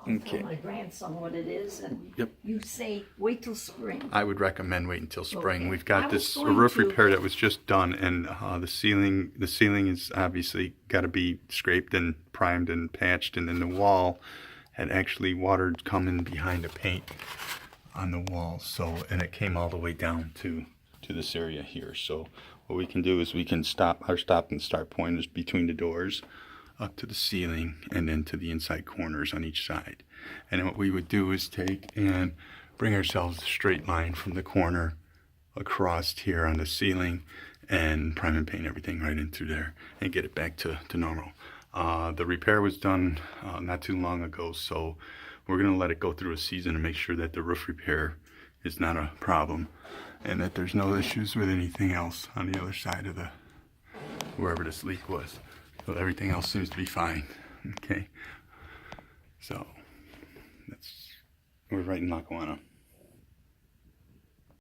I'll Okay. tell my grandson what it is, and Yep. you say, wait till spring. I would recommend waiting until spring. Okay. We've I got was this going roof to- repair that was just done, and the ceiling is obviously got to be scraped and primed and patched, and then the wall had actually water coming behind the paint on the wall, so, and it came all the way down to this area here. So what we can do is we can stop and start point is between the doors up to the ceiling and then to the inside corners on each side. And then what we would do is take and bring ourselves a straight line from the corner across here on the ceiling and prime and paint everything right in through there and get it back to normal. The repair was done not too long ago, so we're going to let it go through a season and make sure that the roof repair is not a problem and that there's no issues with anything else on the other side of the wherever this leak was. So everything else seems to be fine. Okay, so we're right in Lackawanna.